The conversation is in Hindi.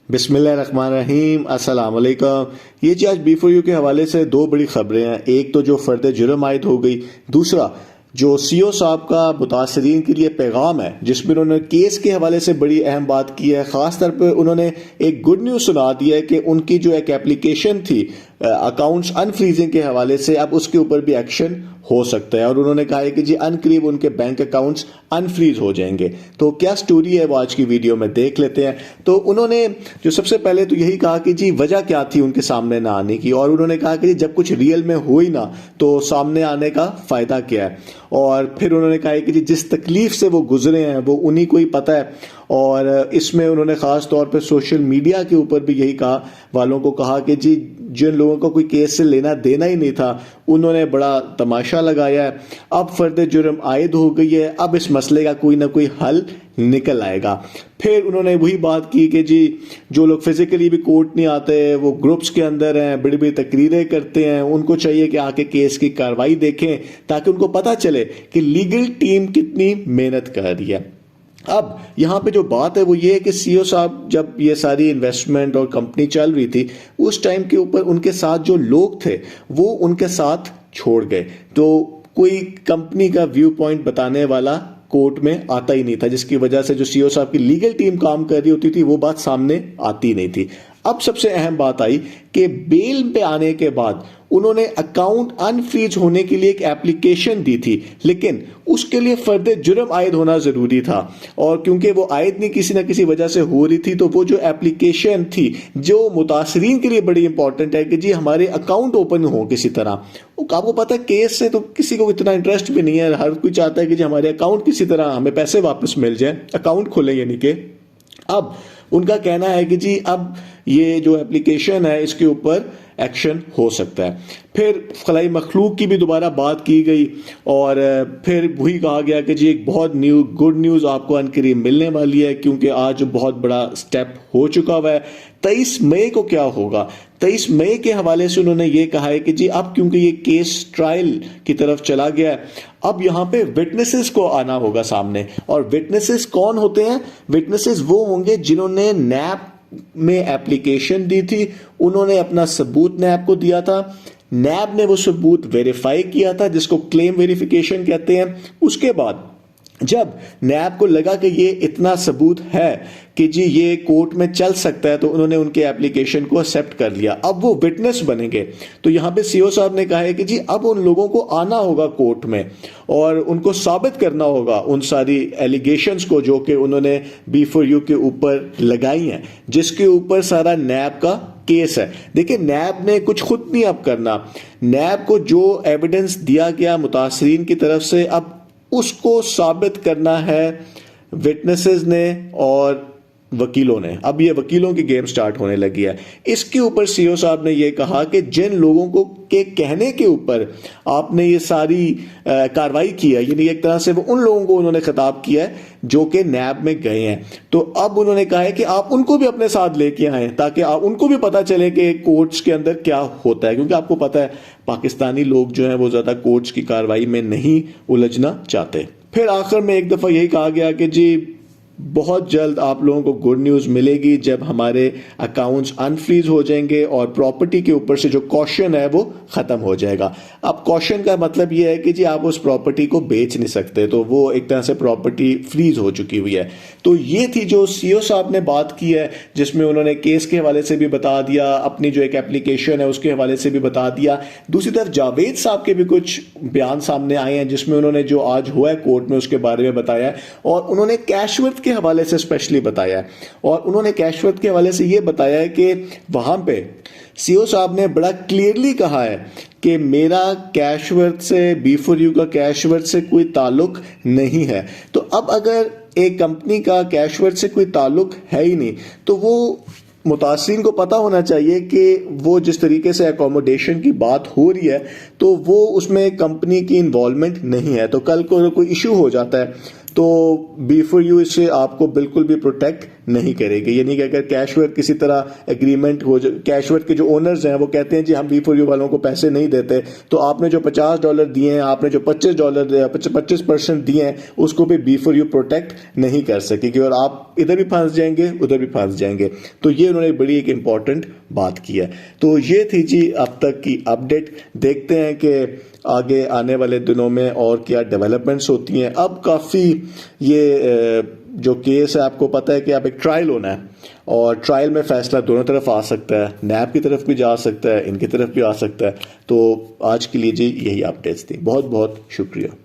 बिस्मिल्लाहिर्रहमानिर्रहीम, अस्सलाम वालेकुम। ये जी आज B4U के हवाले से दो बड़ी खबरें हैं। एक तो जो फर्द जुर्म आयद हो गई, दूसरा जो सीओ साहब का मुतासरीन के लिए पैगाम है जिसमें उन्होंने केस के हवाले से बड़ी अहम बात की है। ख़ास तौर पर उन्होंने एक गुड न्यूज़ सुना दी है कि उनकी जो एक एप्लीकेशन थी अकाउंट्स अनफ्रीजिंग के हवाले से, अब उसके ऊपर भी एक्शन हो सकता है। और उन्होंने कहा है कि जी अनकरीब उनके बैंक अकाउंट्स अनफ्रीज हो जाएंगे। तो क्या स्टोरी है वो आज की वीडियो में देख लेते हैं। तो उन्होंने जो सबसे पहले तो यही कहा कि जी वजह क्या थी उनके सामने ना आने की, और उन्होंने कहा कि जी जब कुछ रियल में हो ही ना तो सामने आने का फायदा क्या है। और फिर उन्होंने कहा कि जी जिस तकलीफ से वो गुजरे हैं वो उन्हीं को ही पता है। और इसमें उन्होंने ख़ास तौर पे सोशल मीडिया के ऊपर भी यही कहा, वालों को कहा कि जी जिन लोगों को कोई केस से लेना देना ही नहीं था उन्होंने बड़ा तमाशा लगाया है। अब फर्द जुर्म आयद हो गई है, अब इस मसले का कोई ना कोई हल निकल आएगा। फिर उन्होंने वही बात की कि जी जो लोग फिजिकली भी कोर्ट नहीं आते, वो ग्रुप्स के अंदर हैं, बड़ी बड़ी तकरीरें करते हैं, उनको चाहिए कि आके केस की कार्रवाई देखें ताकि उनको पता चले कि लीगल टीम कितनी मेहनत कर रही है। अब यहाँ पे जो बात है वो ये है कि सीईओ साहब जब ये सारी इन्वेस्टमेंट और कंपनी चल रही थी उस टाइम के ऊपर उनके साथ जो लोग थे वो उनके साथ छोड़ गए, तो कोई कंपनी का व्यू पॉइंट बताने वाला कोर्ट में आता ही नहीं था, जिसकी वजह से जो सीईओ साहब की लीगल टीम काम कर रही होती थी वो बात सामने आती नहीं थी। अब सबसे अहम बात आई कि बेल पे आने के बाद उन्होंने अकाउंट अनफ्रीज होने के लिए एक एप्लीकेशन दी थी, लेकिन उसके लिए फर्द जुर्म आयद होना जरूरी था। और क्योंकि वो आयद नहीं किसी ना किसी वजह से हो रही थी, तो वो जो एप्लीकेशन थी जो मुतासरीन के लिए बड़ी इंपॉर्टेंट है कि जी हमारे अकाउंट ओपन हो किसी तरह। आपको पता है केस से तो किसी को इतना इंटरेस्ट भी नहीं है, हर कोई चाहता है कि जी हमारे अकाउंट किसी तरह हमें पैसे वापस मिल जाए, अकाउंट खोलें यानी कि। अब उनका कहना है कि जी अब ये जो एप्लीकेशन है इसके ऊपर एक्शन हो सकता है। फिर खलाई मखलूक की भी दोबारा बात की गई और फिर वही कहा गया कि जी एक बहुत गुड न्यूज़ आपको अनकरीब मिलने वाली है, क्योंकि आज बहुत बड़ा स्टेप हो चुका हुआ है। 23 मई को क्या होगा, 23 मई के हवाले से उन्होंने ये कहा है कि जी अब क्योंकि ये केस ट्रायल की तरफ चला गया है, अब यहाँ पे विटनेसेस को आना होगा सामने। और विटनेसेस कौन होते हैं? विटनेसेस वो होंगे जिन्होंने नैब में एप्लीकेशन दी थी, उन्होंने अपना सबूत नैब को दिया था, नैब ने वो सबूत वेरीफाई किया था जिसको क्लेम वेरिफिकेशन कहते हैं। उसके बाद जब नैब को लगा कि ये इतना सबूत है कि जी ये कोर्ट में चल सकता है, तो उन्होंने उनके एप्लीकेशन को एक्सेप्ट कर लिया। अब वो विटनेस बनेंगे। तो यहां पे सीईओ साहब ने कहा है कि जी अब उन लोगों को आना होगा कोर्ट में और उनको साबित करना होगा उन सारी एलिगेशंस को जो कि उन्होंने B4U के ऊपर लगाई हैं, जिसके ऊपर सारा नैब का केस है। देखिए नैब ने कुछ खुद नहीं अब करना, नैब को जो एविडेंस दिया गया मुतासरीन की तरफ से अब उसको साबित करना है विटनेसेस ने और वकीलों ने। अब ये वकीलों की गेम स्टार्ट होने लगी है। इसके ऊपर सीईओ साहब ने ये कहा कि जिन लोगों को के कहने के ऊपर आपने ये सारी कार्रवाई की है, यानी एक तरह से वो उन लोगों को उन्होंने खिताब किया है जो कि नैब में गए हैं। तो अब उन्होंने कहा है कि आप उनको भी अपने साथ लेके आए ताकि उनको भी पता चले कि कोर्ट्स के अंदर क्या होता है, क्योंकि आपको पता है पाकिस्तानी लोग जो हैं वो ज्यादा कोर्ट्स की कार्रवाई में नहीं उलझना चाहते। फिर आखिर में एक दफा यही कहा गया कि जी बहुत जल्द आप लोगों को गुड न्यूज़ मिलेगी जब हमारे अकाउंट्स अनफ्रीज हो जाएंगे और प्रॉपर्टी के ऊपर से जो कॉशन है वो ख़त्म हो जाएगा। अब कॉशन का मतलब ये है कि जी आप उस प्रॉपर्टी को बेच नहीं सकते, तो वो एक तरह से प्रॉपर्टी फ्रीज हो चुकी हुई है। तो ये थी जो सीईओ साहब ने बात की है, जिसमें उन्होंने केस के हवाले से भी बता दिया, अपनी जो एक एप्लीकेशन है उसके हवाले से भी बता दिया। दूसरी तरफ जावेद साहब के भी कुछ बयान सामने आए हैं जिसमें उन्होंने जो आज हुआ है कोर्ट में उसके बारे में बताया है, और उन्होंने कैशवर्थ के हवाले से स्पेशली बताया है। और उन्होंने कैशवर्थ के हवाले से यह बताया है कि वहां पे सीईओ साहब ने बड़ा क्लियरली कहा है कि मेरा कैशवर्थ से B4U का कैशवर्थ से कोई ताल्लुक नहीं है। तो अब अगर एक कंपनी का कैशवर्थ से कोई ताल्लुक है ही नहीं, तो वो मुतासिरीन को पता होना चाहिए कि वो जिस तरीके से अकोमोडेशन की बात हो रही है तो वो उसमें कंपनी की इन्वॉल्वमेंट नहीं है। तो कल को कोई इशू हो जाता है तो B4U इससे आपको बिल्कुल भी प्रोटेक्ट नहीं करेगी। यानी कि अगर कैशवर्थ किसी तरह एग्रीमेंट हो, कैशवर्थ के जो ओनर्स हैं वो कहते हैं जी हम B4U वालों को पैसे नहीं देते, तो आपने जो $50 दिए हैं, आपने जो $25% दिए हैं, उसको भी B4U प्रोटेक्ट नहीं कर सकेगी और आप इधर भी फंस जाएंगे उधर भी फंस जाएंगे। तो ये उन्होंने बड़ी एक इंपॉर्टेंट बात की है। तो ये थी जी अब तक की अपडेट। देखते हैं कि आगे आने वाले दिनों में और क्या डेवलपमेंट्स होती हैं। अब काफ़ी ये जो केस है, आपको पता है कि अब एक ट्रायल होना है और ट्रायल में फैसला दोनों तरफ आ सकता है, नैब की तरफ भी जा सकता है, इनकी तरफ भी आ सकता है। तो आज के लिए जी यही अपडेट्स थी। बहुत बहुत शुक्रिया।